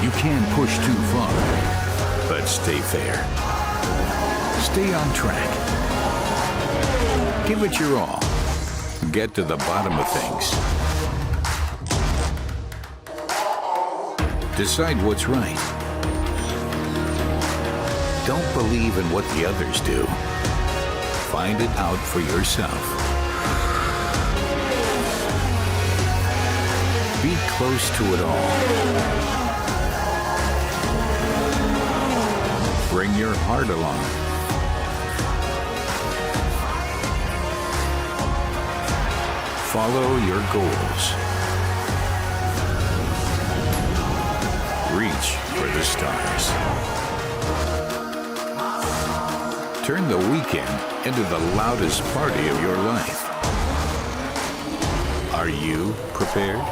You can't push too far, but stay fair. Stay on track. Give it your all. Get to the bottom of things. Decide what's right. Don't believe in what the others do. Find it out for yourself. Be close to it all. Bring your heart along. Follow your goals. Reach for the stars. Turn the weekend into the loudest party of your life. Are you prepared?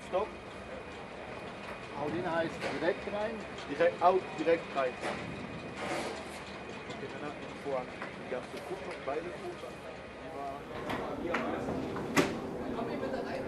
Stopp. Hau den heißt direkt rein. Direkt out, direkt rein. Okay, dann vor. Die ganze Kuppe, beide Kuppen. Komm hier bitte rein.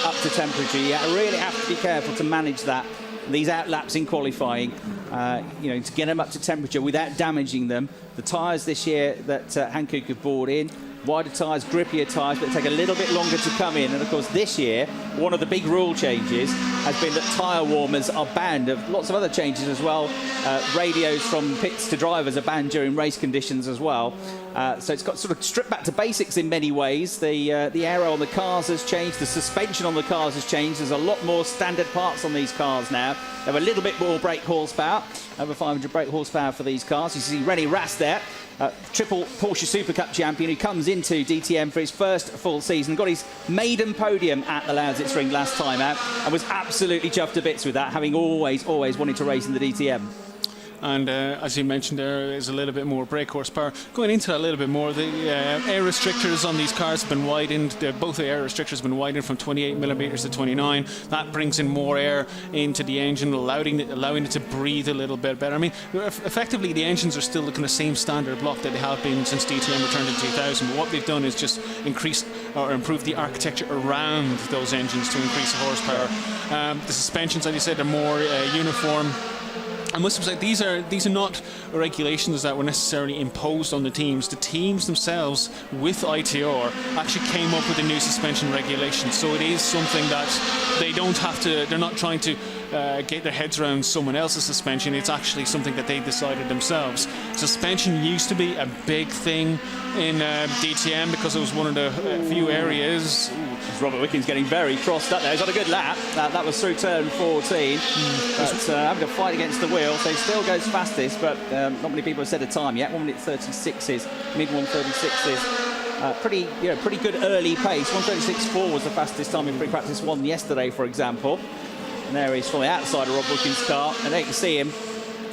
Up to temperature. You really have to be careful to manage that. These out laps in qualifying, you know, to get them up to temperature without damaging them. The tyres this year that Hankook have brought in, wider tyres, grippier tyres, but they take a little bit longer to come in. And of course, this year, one of the big rule changes has been that tyre warmers are banned. Lots of other changes as well. Radios from pits to drivers are banned during race conditions as well. So it's got sort of stripped back to basics in many ways. The aero on the cars has changed. The suspension on the cars has changed. There's a lot more standard parts on these cars now. They have a little bit more brake horsepower, over 500 brake horsepower for these cars. You see Rennie Rast there, triple Porsche Super Cup champion, who comes into DTM for his first full season. Got his maiden podium at the Lausitz Ring last time out and was absolutely chuffed to bits with that, having always wanted to race in the DTM. And as you mentioned, there is a little bit more brake horsepower. Going into that a little bit more, the air restrictors on these cars have been widened. Both the air restrictors have been widened from 28 millimeters to 29. That brings in more air into the engine, allowing it to breathe a little bit better. I mean, effectively, the engines are still the kind of same standard block that they have been since DTM returned in 2000. But what they've done is just increase or improve the architecture around those engines to increase the horsepower. The suspensions, as you said, are more uniform. I must say, these are not regulations that were necessarily imposed on the teams. The teams themselves, with ITR, actually came up with a new suspension regulation. So it is something that they don't have to. They're not trying to get their heads around someone else's suspension. It's actually something that they decided themselves. Suspension used to be a big thing in DTM because it was one of the few areas. Robert Wickens getting very crossed up there. He's got a good lap. That was through turn 14. But having to fight against the wheel, so he still goes fastest, but not many people have said a time yet. 1 minute 36 is mid 136 is pretty good early pace. 136.4 was the fastest time in pre-practice one yesterday, for example. And there he's from the outside of Rob Wickens' car, and there you can see him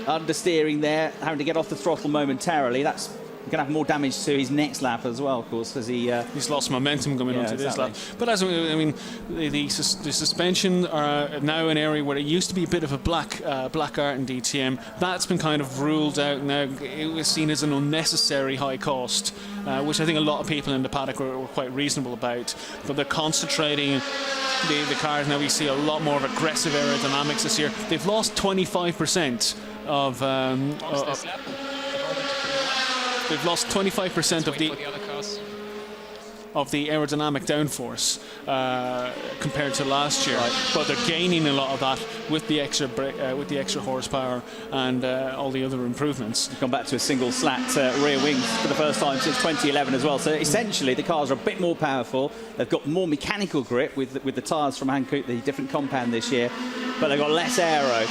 understeering there, having to get off the throttle momentarily. That's going to have more damage to his next lap as well, of course, as he's lost momentum coming onto this lap. But as I mean, the suspension are now an area where it used to be a bit of a black art in DTM. That's been kind of ruled out now. It was seen as an unnecessary high cost, which I think a lot of people in the paddock were quite reasonable about. But they're concentrating the cars now. We see a lot more of aggressive aerodynamics this year. They've lost 25% They've lost 25% of the aerodynamic downforce compared to last year, but they're gaining a lot of that with the extra horsepower and all the other improvements. Gone back to a single slat rear wing for the first time since 2011 as well. So essentially, the cars are a bit more powerful. They've got more mechanical grip with the tyres from Hankook, the different compound this year, but they've got less aero.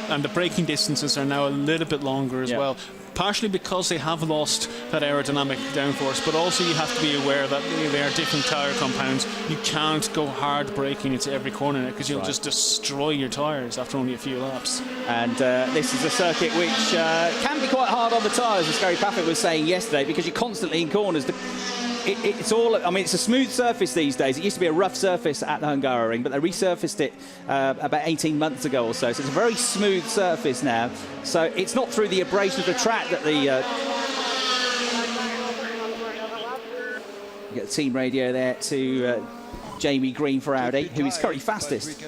And the braking distances are now a little bit longer as well. Partially because they have lost that aerodynamic downforce, but also you have to be aware that they are different tyre compounds. You can't go hard braking into every corner because you'll just destroy your tyres after only a few laps. And this is a circuit which can be quite hard on the tyres, as Gary Paffett was saying yesterday, because you're constantly in corners. it's all. I mean, it's a smooth surface these days. It used to be a rough surface at the Hungaroring, but they resurfaced it about 18 months ago or so. So it's a very smooth surface now. So it's not through the abrasion of the track that the. You get the team radio there to Jamie Green for Audi, who is currently fastest.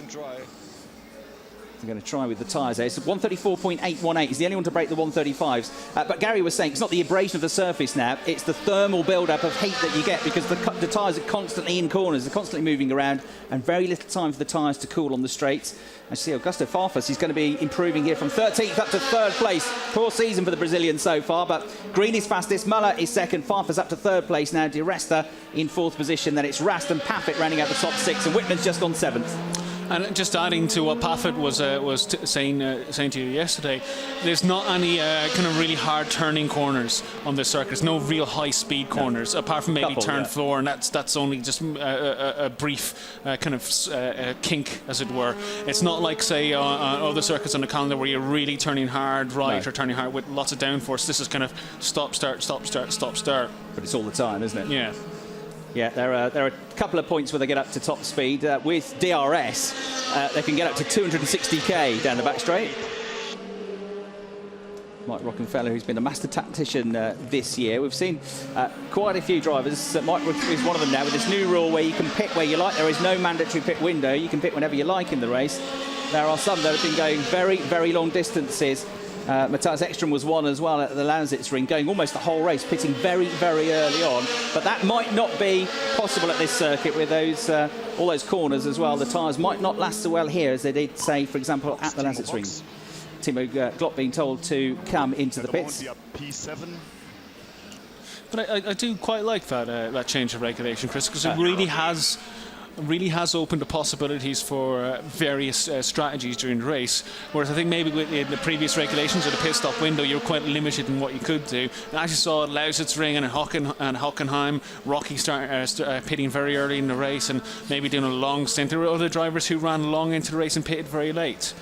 I'm going to try with the tyres there. It's 134.818. He's the only one to break the 135s. But Gary was saying it's not the abrasion of the surface now, it's the thermal build-up of heat that you get because the tyres are constantly in corners, they're constantly moving around, and very little time for the tyres to cool on the straights. I see Augusto Farfus, he's going to be improving here from 13th up to 3rd place. Poor season for the Brazilian so far, but Green is fastest, Muller is 2nd, Farfus up to 3rd place now, Di Resta in 4th position, then it's Rast and Paffett rounding out the top 6, and Whitman's just on 7th. And just adding to what Paffett was saying to you yesterday, there's not any kind of really hard turning corners on this circuit. There's no real high speed corners, apart from maybe turn 4, and that's only just a brief kind of kink, as it were. It's not like, say, on other circuits on the calendar where you're really turning hard right or turning hard with lots of downforce. This is kind of stop, start, stop, start, stop, start. But it's all the time, isn't it? Yeah. Yeah, there are a couple of points where they get up to top speed. With DRS, they can get up to 260k down the back straight. Mike Rockenfeller, who's been a master tactician this year. We've seen quite a few drivers. Mike is one of them now with this new rule where you can pit where you like. There is no mandatory pit window. You can pit whenever you like in the race. There are some that have been going very, very long distances. Matthias Ekstrom was one as well at the Lausitz ring, going almost the whole race, pitting very, very early on. But that might not be possible at this circuit with those all those corners as well. The tyres might not last so well here as they did, say, for example, at the Lausitz ring. Timo Glock being told to come into the pits. But I do quite like that change of regulation, Chris, because it really has opened the possibilities for various strategies during the race. Whereas I think maybe in the previous regulations or the pit stop window, you were quite limited in what you could do. And I actually saw at Lausitz ring and Hockenheim, Rocky start pitting very early in the race and maybe doing a long stint. There were other drivers who ran long into the race and pitted very late.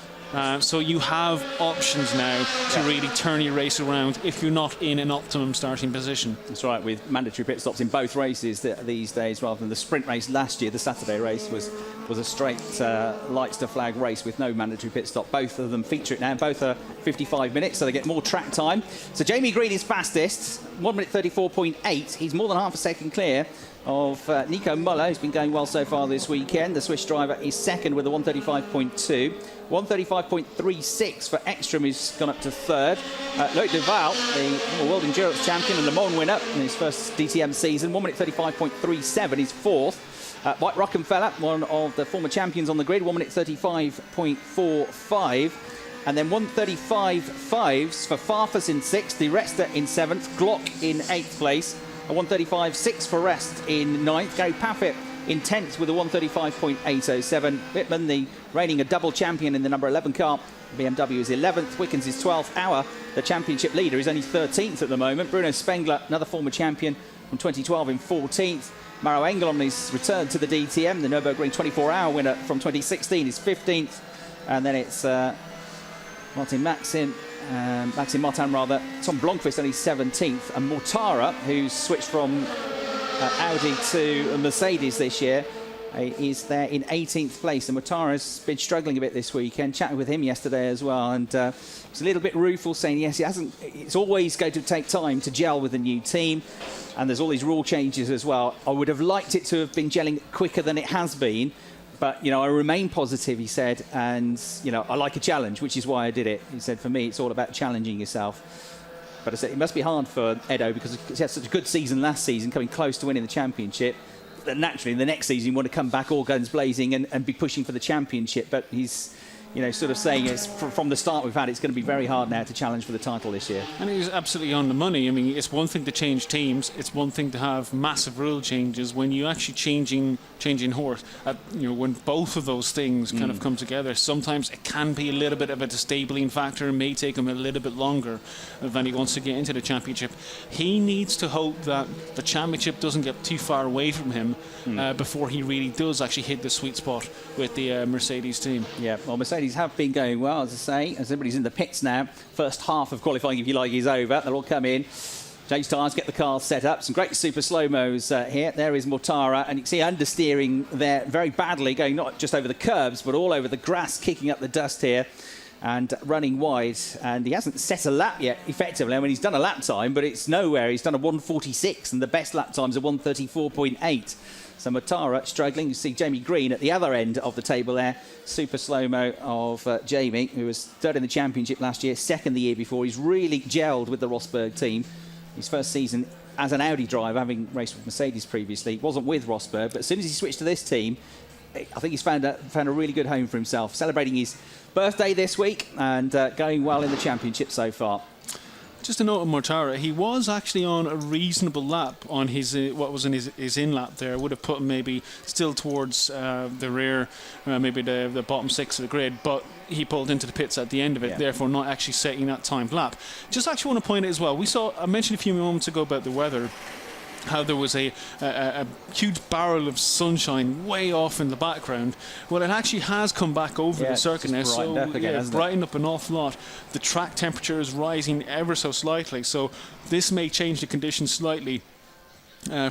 So you have options now to really turn your race around if you're not in an optimum starting position. That's right, with mandatory pit stops in both races these days, rather than the sprint race last year. The Saturday race was a straight lights to flag race with no mandatory pit stop. Both of them feature it now. Both are 55 minutes, so they get more track time. So Jamie Green is fastest, 1 minute 34.8. He's more than half a second clear of Nico Muller, who's been going well so far this weekend. The Swiss driver is 2nd with a 135.2. 135.36 for Ekstrom, who's gone up to 3rd. Loic Duval, the World Endurance Champion and Le Mans winner in his first DTM season, 1 minute 35.37, he's 4th. Mike Rockenfeller, one of the former champions on the grid, 1 minute 35.45. And then 135.5s for Farfus in 6th, Di Resta in 7th, Glock in 8th place. A 135.6 for Rest in 9th. Gary Paffett in 10th with a 135.807. Wittmann, the reigning a double champion in the number 11 car. BMW is 11th. Wickens is 12th. The championship leader, is only 13th at the moment. Bruno Spengler, another former champion from 2012, in 14th. Maro Engel on his return to the DTM, the Nürburgring 24-hour winner from 2016, is 15th. And then it's Maxim Martin, Tom Blomqvist only 17th, and Mortara, who's switched from Audi to Mercedes this year, is there in 18th place. And Mortara's been struggling a bit this weekend. Chatted with him yesterday as well, and was a little bit rueful, saying yes, it's always going to take time to gel with a new team, and there's all these rule changes as well. I would have liked it to have been gelling quicker than it has been. But, I remain positive, he said, and, I like a challenge, which is why I did it. He said, for me, it's all about challenging yourself. But I said, it must be hard for Edo because he had such a good season last season, coming close to winning the championship. That naturally, the next season, you want to come back all guns blazing and be pushing for the championship. But he's, sort of saying it's from the start we've had, it's going to be very hard now to challenge for the title this year. And he's absolutely on the money. I mean, it's one thing to change teams. It's one thing to have massive rule changes. When you actually changing horse, when both of those things kind of come together, sometimes it can be a little bit of a disabling factor and may take him a little bit longer than he wants to get into the championship. He needs to hope that the championship doesn't get too far away from him before he really does actually hit the sweet spot with the Mercedes team. Yeah, well, Mercedes have been going well, as I say, as everybody's in the pits now. First half of qualifying, if you like, is over. They'll all come in. Change tyres, get the car set up. Some great super slow-mos here. There is Mortara, and you can see understeering there very badly, going not just over the curbs, but all over the grass, kicking up the dust here and running wide. And he hasn't set a lap yet, effectively. I mean, he's done a lap time, but it's nowhere. He's done a 1:46, and the best lap time's a 1:34.8. So Mortara struggling. You see Jamie Green at the other end of the table there. Super slow-mo of Jamie, who was third in the championship last year, second the year before. He's really gelled with the Rosberg team. His first season as an Audi driver, having raced with Mercedes previously, wasn't with Rosberg, but as soon as he switched to this team, I think he's found a really good home for himself. Celebrating his birthday this week and going well in the championship so far. Just a note on Mortara, he was actually on a reasonable lap on his what was in his in lap there. Would have put him maybe still towards the rear, maybe the bottom 6 of the grid, but he pulled into the pits at the end of it, therefore not actually setting that timed lap. Just actually want to point out as well, I mentioned a few moments ago about the weather, how there was a huge barrel of sunshine way off in the background. Well, it actually has come back over the circuit now, so brightened up an awful lot. The track temperature is rising ever so slightly, so this may change the conditions slightly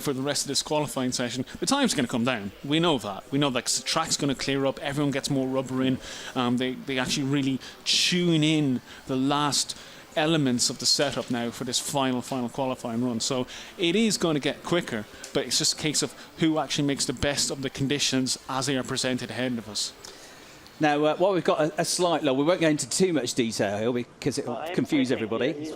for the rest of this qualifying session. The time's going to come down. We know that. We know that the track's going to clear up. Everyone gets more rubber in. They actually really tune in the last elements of the setup now for this final qualifying run. So it is going to get quicker, but it's just a case of who actually makes the best of the conditions as they are presented ahead of us. Now, while we've got a slight low, we won't go into too much detail here because it will confuse everybody.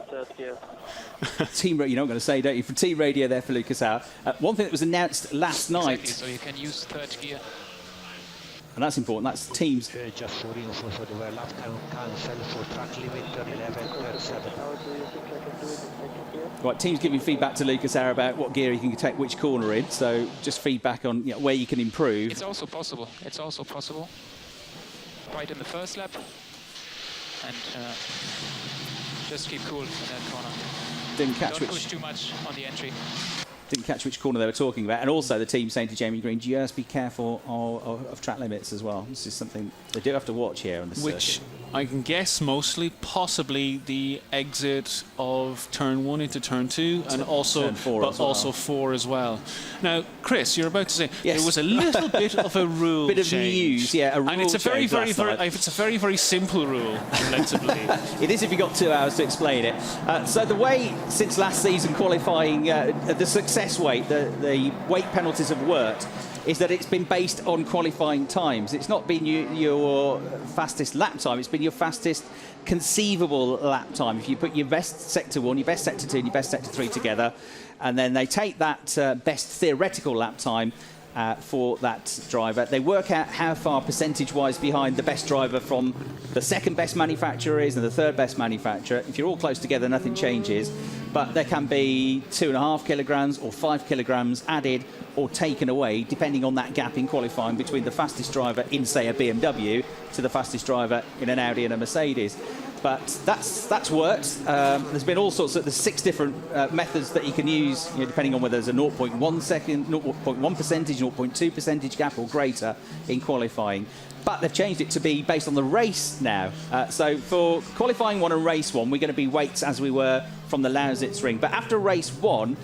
Team Radio, you're not going to say, don't you? For Team Radio there for Lucas Hour. One thing that was announced last night. Exactly, so you can use third gear. And that's important, that's teams. Just for info, so the lap time cancel for track limit 11:37. Right, teams giving feedback to Lucas Hour about what gear he can take which corner in. So just feedback on where you can improve. It's also possible. Right in the first lap, and just keep cool in that corner. Don't push too much on the entry. Didn't catch which corner they were talking about. And also the team saying to Jamie Green, just be careful of track limits as well. This is something they do have to watch here on the circuit. Which I can guess mostly, possibly the exit of turn 1 into turn 2, and also turn 4 but as well. also 4 as well. Now, Chris, you're about to say Yes. there was a little bit of a rule Bit of change. news, a rule and it's a very, change very, last very, night. it's a very, very simple rule, led to believe. It is if you've got 2 hours to explain it. So the way, since last season qualifying, the success weight, the weight penalties have worked, is that it's been based on qualifying times. It's not been your fastest lap time, it's been your fastest conceivable lap time. If you put your best sector 1, your best sector 2 and your best sector 3 together, and then they take that best theoretical lap time for that driver. They work out how far percentage-wise behind the best driver from the second best manufacturer is and the third best manufacturer. If you're all close together, nothing changes. But there can be 2.5 kilograms or 5 kilograms added or taken away, depending on that gap in qualifying between the fastest driver in, say, a BMW to the fastest driver in an Audi and a Mercedes. But that's worked. There's been all sorts of, there's 6 different methods that you can use, depending on whether there's a 0.1 second, 0.1 percentage, 0.2 percentage gap or greater in qualifying. But they've changed it to be based on the race now. So for qualifying 1 and race 1, we're going to be weights as we were from the Lausitz ring. But after race 1,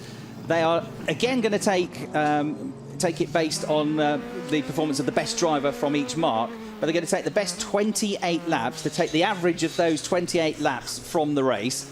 they are again going to take it based on the performance of the best driver from each mark. But they're going to take the best 28 laps, to take the average of those 28 laps from the race,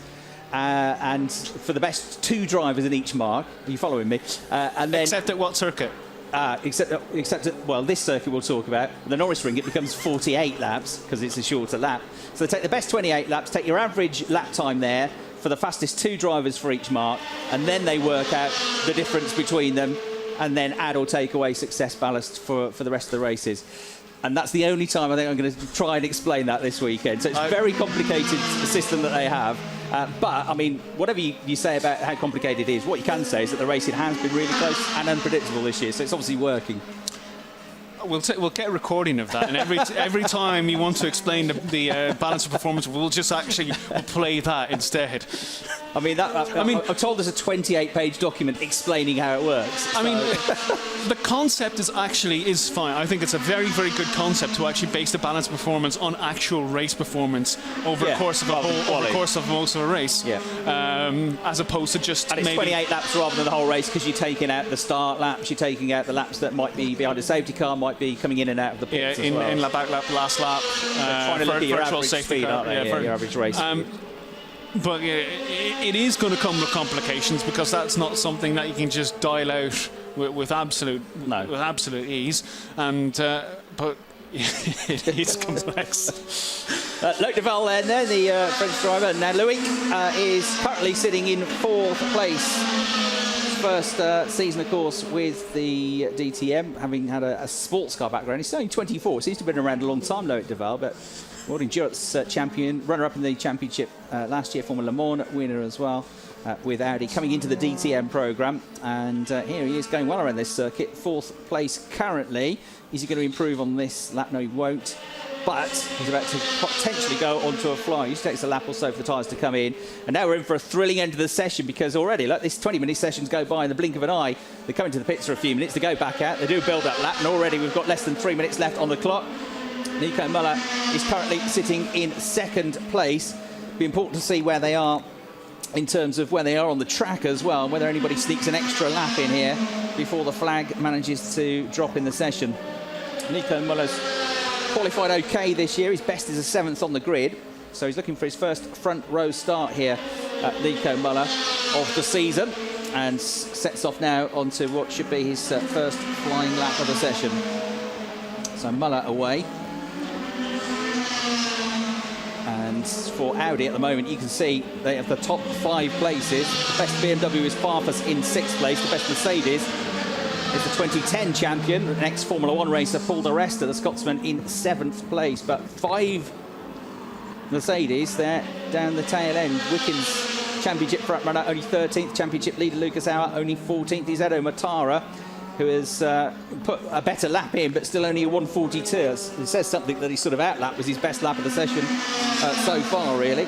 and for the best 2 drivers in each mark. Are you following me? And then, Except at what circuit? except at, well, this circuit we'll talk about. The Norris ring, it becomes 48 laps because it's a shorter lap. So they take the best 28 laps, take your average lap time there for the fastest 2 drivers for each mark, and then they work out the difference between them, and then add or take away success ballast for the rest of the races. And that's the only time I think I'm going to try and explain that this weekend. So it's a very complicated system that they have. But, I mean, whatever you say about how complicated it is, what you can say is that the racing has been really close and unpredictable this year. So it's obviously working. we'll get a recording of that, and every time you want to explain the balance of performance, we'll just actually play that instead. I mean, I'm told there's a 28-page document explaining how it works. I mean, the concept is fine. I think it's a very, very good concept to actually base the balance of performance on actual race performance over the course of most of a race. Yeah. As opposed to just and it's 28 laps rather than the whole race, because you're taking out the start laps, you're taking out the laps that might be behind a safety car, might be coming in and out of the pits as well. In back lap, last lap. Trying to look at your average speed, aren't they? Your average race speed. But it is going to come with complications, because that's not something that you can just dial out with absolute ease. And but it is complex. Luc de Val there, the French driver. Now Louis is currently sitting in 4th place. First season, of course, with the DTM, having had a sports car background. He's only 24. Seems to have been around a long time, Luc de Val, but World Endurance champion, runner-up in the championship last year, former Le Mans winner as well, with Audi, coming into the DTM programme. And here he is, going well around this circuit, 4th place currently. Is he going to improve on this lap? No, he won't. But he's about to potentially go onto a fly. He takes a lap or so for the tyres to come in. And now we're in for a thrilling end of the session, because already, like, this 20-minute sessions go by in the blink of an eye. They come into the pits for a few minutes to go back out. They do build that lap, and already we've got less than 3 minutes left on the clock. Nico Muller is currently sitting in 2nd place. It'll be important to see where they are in terms of where they are on the track as well, whether anybody sneaks an extra lap in here before the flag manages to drop in the session. Nico Muller's qualified okay this year. His best is a 7th on the grid, so he's looking for his first front row start here at Nico Muller of the season, and sets off now onto what should be his first flying lap of the session. So Muller away. And for Audi at the moment, you can see they have the top 5 places. The best BMW is Farfus in 6th place. The best Mercedes is the 2010 champion, the next Formula 1 racer, Paul di Resta, the Scotsman, in 7th place. But 5 Mercedes there down the tail end. Wickens, championship front runner, only 13th. Championship leader Lucas Auer, only 14th. Isidro Matara, who has put a better lap in, but still only a 1:42. It says something that he sort of outlapped was his best lap of the session so far, really.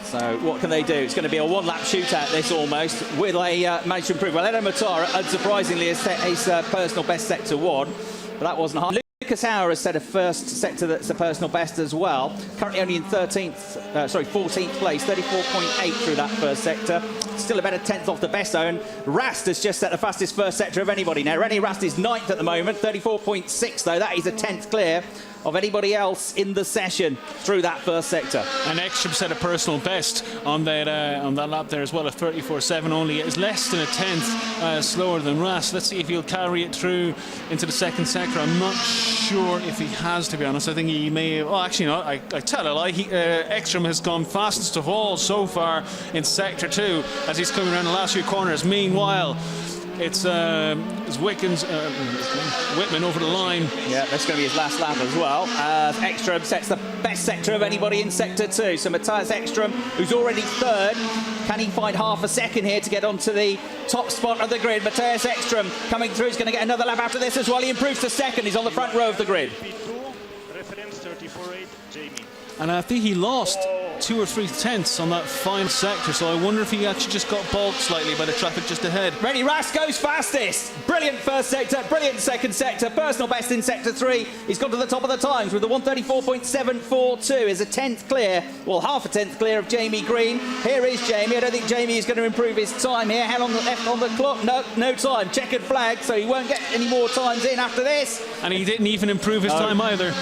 So what can they do? It's going to be a 1-lap shootout, this, almost. Will they manage to improve? Well, Isidro Matara, unsurprisingly, has set his personal best sector 1, but that wasn't hard. Lucas Auer has set a first sector that's a personal best as well. Currently only in 14th place, 34.8 through that first sector. Still about a 10th off the best zone. Rast has just set the fastest first sector of anybody now. René Rast is 9th at the moment, 34.6 though. That is a 10th clear of anybody else in the session through that first sector. And Ekstrom set a personal best on that lap there as well, of 34.7 only. It is less than a 10th slower than Rast. Let's see if he'll carry it through into the second sector. I'm not sure if he has, to be honest. I think he may have... Oh, actually, no, I tell a lie. Ekstrom has gone fastest of all so far in sector 2 as he's coming around the last few corners. Meanwhile, it's Wickens, Whitman over the line. Yeah, that's going to be his last lap as well. Ekstrom sets the best sector of anybody in sector 2. So Matthias Ekstrom, who's already 3rd, can he find half a second here to get onto the top spot of the grid? Matthias Ekstrom coming through. He's going to get another lap after this as well. He improves to 2nd. He's on the front row of the grid. And I think he lost 2 or 3 tenths on that final sector, so I wonder if he actually just got bogged slightly by the traffic just ahead. René Rast goes fastest. Brilliant first sector, brilliant second sector. Personal best in sector 3. He's gone to the top of the times with the 1:34.742. Is a 10th clear, well, half a 10th clear of Jamie Green. Here is Jamie. I don't think Jamie is going to improve his time here. How long left on the clock? No time. Checkered flag, so he won't get any more times in after this. And he didn't even improve his time either.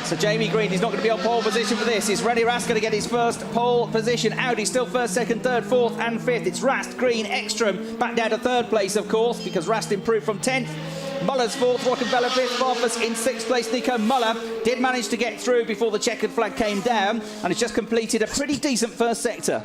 So Jamie Green is not going to be on pole position for this. Is René Rast going to get his first pole position? Audi still 1st, 2nd, 3rd, 4th and 5th. It's Rast, Green, Ekstrom back down to 3rd place, of course, because Rast improved from 10th Muller's fourth, Rockefeller fifth, Barfus in sixth place. Nico Muller did manage to get through before the checkered flag came down and has just completed a pretty decent first sector.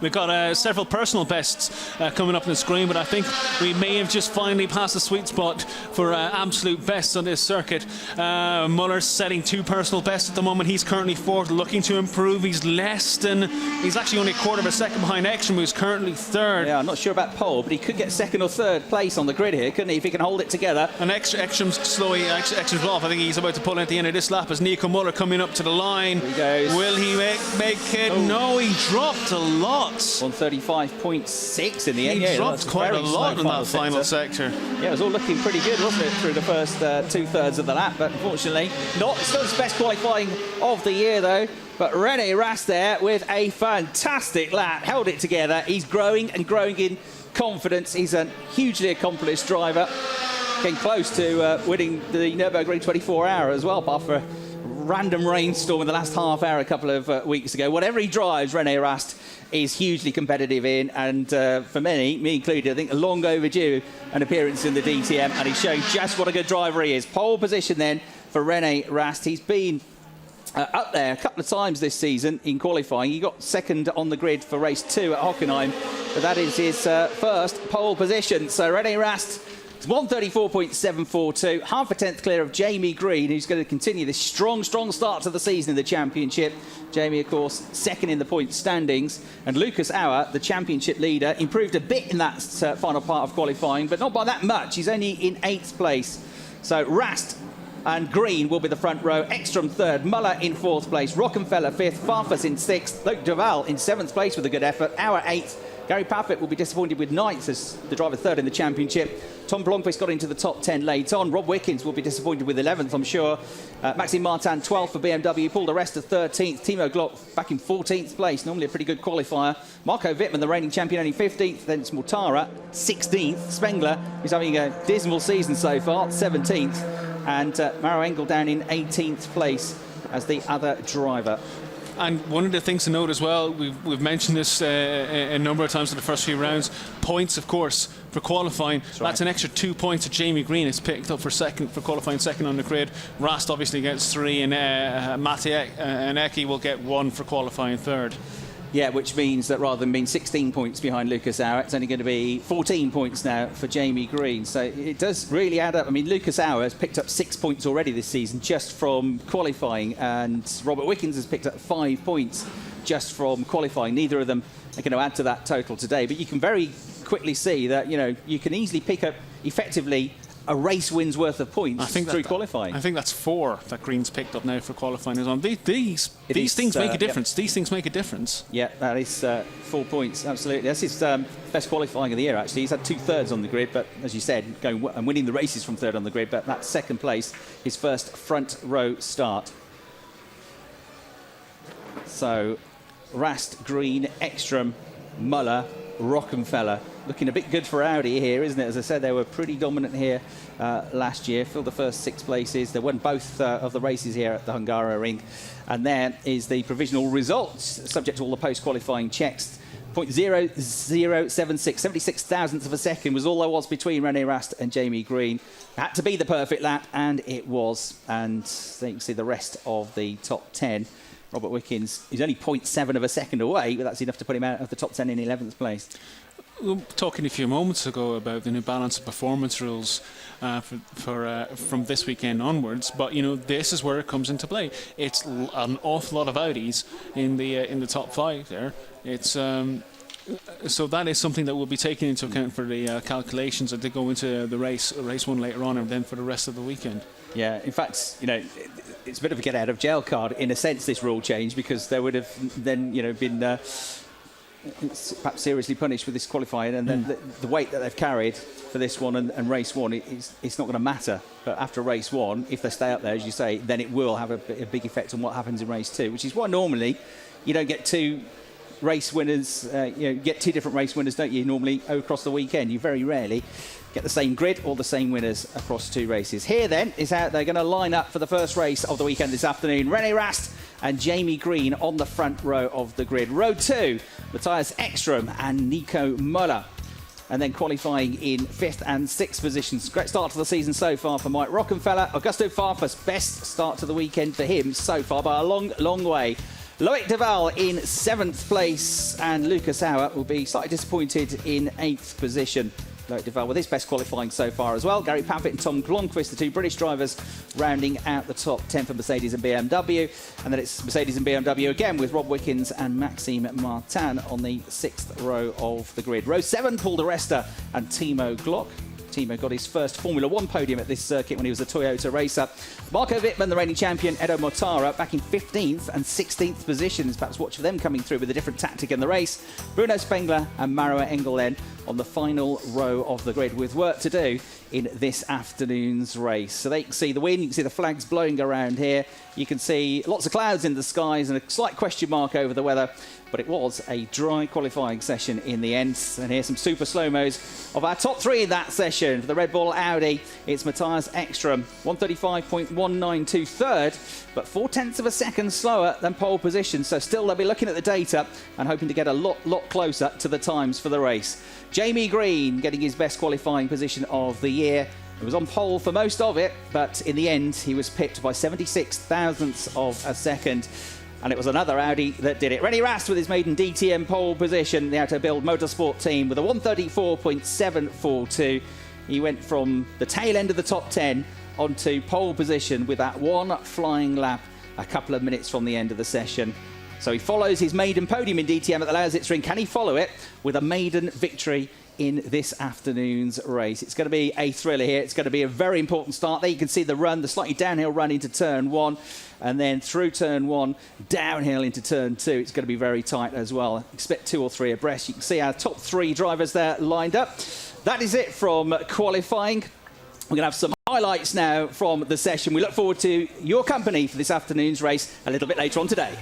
We've got several personal bests coming up on the screen, but I think we may have just finally passed the sweet spot for absolute bests on this circuit. Muller's setting 2 personal bests at the moment. He's currently fourth, looking to improve. He's he's actually only a quarter of a second behind Ekstrom, who's currently third. Yeah, I'm not sure about pole, but he could get second or third place on the grid here, couldn't he, if he can hold it together? And Ekstrom's slowing Ekstrom's off. I think he's about to pull in at the end of this lap as Nico Muller coming up to the line. Here he goes. Will he make it? Oh. No, he dropped a lot. 135.6 in the end. He dropped quite a lot in that final sector. Yeah, it was all looking pretty good, wasn't it, through the first 2/3 of the lap, but unfortunately still his best qualifying of the year though. But René Rast there with a fantastic lap, held it together. He's growing and growing in confidence. He's a hugely accomplished driver, getting close to winning the Nürburgring 24-hour as well, apart from a random rainstorm in the last half hour a couple of weeks ago. Whatever he drives, René Rast is hugely competitive in, and for many, me included, I think a long overdue an appearance in the DTM, and he's showing just what a good driver he is. Pole position then for René Rast. He's been up there a couple of times this season in qualifying. He got second on the grid for race 2 at Hockenheim, but that is his first pole position. So René Rast, 134.742, half a tenth clear of Jamie Green, who's going to continue this strong start to the season in the championship. Jamie, of course, second in the point standings. And Lucas Auer, the championship leader, improved a bit in that final part of qualifying, but not by that much. He's only in 8th place. So Rast and Green will be the front row. Ekstrom third, Muller in 4th place, Rockefeller 5th, Farfus in 6th, Luke Duval in 7th place with a good effort, Auer 8th. Gary Paffett will be disappointed with 9th as the driver third in the championship. Tom Blomqvist got into the top 10 late on. Rob Wickens will be disappointed with 11th, I'm sure. Maxime Martin 12th for BMW. Paul de Resta 13th. Timo Glock back in 14th place. Normally a pretty good qualifier. Marco Wittmann, the reigning champion, only 15th. Then it's Mortara 16th. Spengler, who's having a dismal season so far, 17th. And Maro Engel down in 18th place as the other driver. And one of the things to note as well, we've mentioned this a number of times in the first few rounds, points, of course, for qualifying. That's an extra 2 points that Jamie Green has picked up for qualifying second on the grid. Rast obviously gets 3, and Matej and Eki will get 1 for qualifying third. Yeah, which means that rather than being 16 points behind Lucas Auer, it's only going to be 14 points now for Jamie Green. So it does really add up. I mean, Lucas Auer has picked up 6 points already this season just from qualifying, and Robert Wickens has picked up 5 points just from qualifying. Neither of them are going to add to that total today, but you can very quickly see that, you know, you can easily pick up effectively a race win's worth of points through qualifying. I think that's 4 that Green's picked up now for qualifying as well. These things make a difference. Yep. These things make a difference. Yeah, that is 4 points, absolutely. That's his best qualifying of the year, actually. He's had 2 thirds on the grid, but as you said, going and winning the races from third on the grid, but that's second place, his first front row start. So, Rast, Green, Ekstrom, Muller, Rockefeller. Looking a bit good for Audi here, isn't it? As I said, they were pretty dominant here last year. Filled the first 6 places. They won both of the races here at the Hungaroring. And there is the provisional results, subject to all the post-qualifying checks. 0.0076, 76 thousandths of a second was all there was between René Rast and Jamie Green. It had to be the perfect lap, and it was. And there you can see the rest of the top 10. Robert Wickens is only 0.7 of a second away, but that's enough to put him out of the top 10 in 11th place. We were talking a few moments ago about the new balance of performance rules from this weekend onwards, but you know, this is where it comes into play. It's an awful lot of Audis in the top 5 there. It's so that is something that will be taken into account for the calculations that they go into the race 1 later on, and then for the rest of the weekend. Yeah, in fact, you know, it's a bit of a get out of jail card in a sense, this rule change, because there would have then, you know, been perhaps seriously punished with this qualifying, and then the weight that they've carried for this one and race 1, it's not going to matter. But after race 1, if they stay up there, as you say, then it will have a big effect on what happens in race 2, which is why normally you don't get 2 race winners, you get 2 different race winners, don't you, normally across the weekend. You very rarely get the same grid or the same winners across 2 races. Here then is how they're going to line up for the first race of the weekend this afternoon. René Rast and Jamie Green on the front row of the grid. Row 2, Matthias Ekstrom and Nico Muller. and then qualifying in 5th and 6th positions. Great start to the season so far for Mike Rockenfeller. Augusto Farfus, best start to the weekend for him so far by a long, long way. Loic Duval in 7th place, and Lucas Auer will be slightly disappointed in 8th position. Loic Duval with his best qualifying so far as well. Gary Pavitt and Tom Blomqvist, the two British drivers, rounding out the top 10 for Mercedes and BMW. And then it's Mercedes and BMW again with Rob Wickens and Maxime Martin on the 6th row of the grid. Row 7, Paul di Resta and Timo Glock. Timo got his first Formula 1 podium at this circuit when he was a Toyota racer. Marco Wittmann, the reigning champion, Edo Mortara, back in 15th and 16th positions. Perhaps watch for them coming through with a different tactic in the race. Bruno Spengler and Mauro Engel then on the final row of the grid with work to do in this afternoon's race. So they can see the wind, you can see the flags blowing around here. You can see lots of clouds in the skies and a slight question mark over the weather. But it was a dry qualifying session in the end. And here's some super slow-mos of our top 3 in that session. For the Red Bull Audi, it's Matthias Ekstrom, 135.192 third, but 0.4 of a second slower than pole position. So still they'll be looking at the data and hoping to get a lot closer to the times for the race. Jamie Green getting his best qualifying position of the year. He was on pole for most of it, but in the end he was pipped by 76 thousandths of a second. And it was another Audi that did it. Rennie Rast with his maiden DTM pole position, the Auto Bild Motorsport team, with a 134.742. He went from the tail end of the top 10 onto pole position with that one flying lap a couple of minutes from the end of the session. So he follows his maiden podium in DTM at the Lausitz-Ring. Can he follow it with a maiden victory in this afternoon's race? It's going to be a thriller here. It's going to be a very important start. There you can see the run, the slightly downhill run into turn 1, and then through turn 1, downhill into turn 2. It's going to be very tight as well. Expect 2 or 3 abreast. You can see our top 3 drivers there lined up. That is it from qualifying. We're going to have some highlights now from the session. We look forward to your company for this afternoon's race a little bit later on today.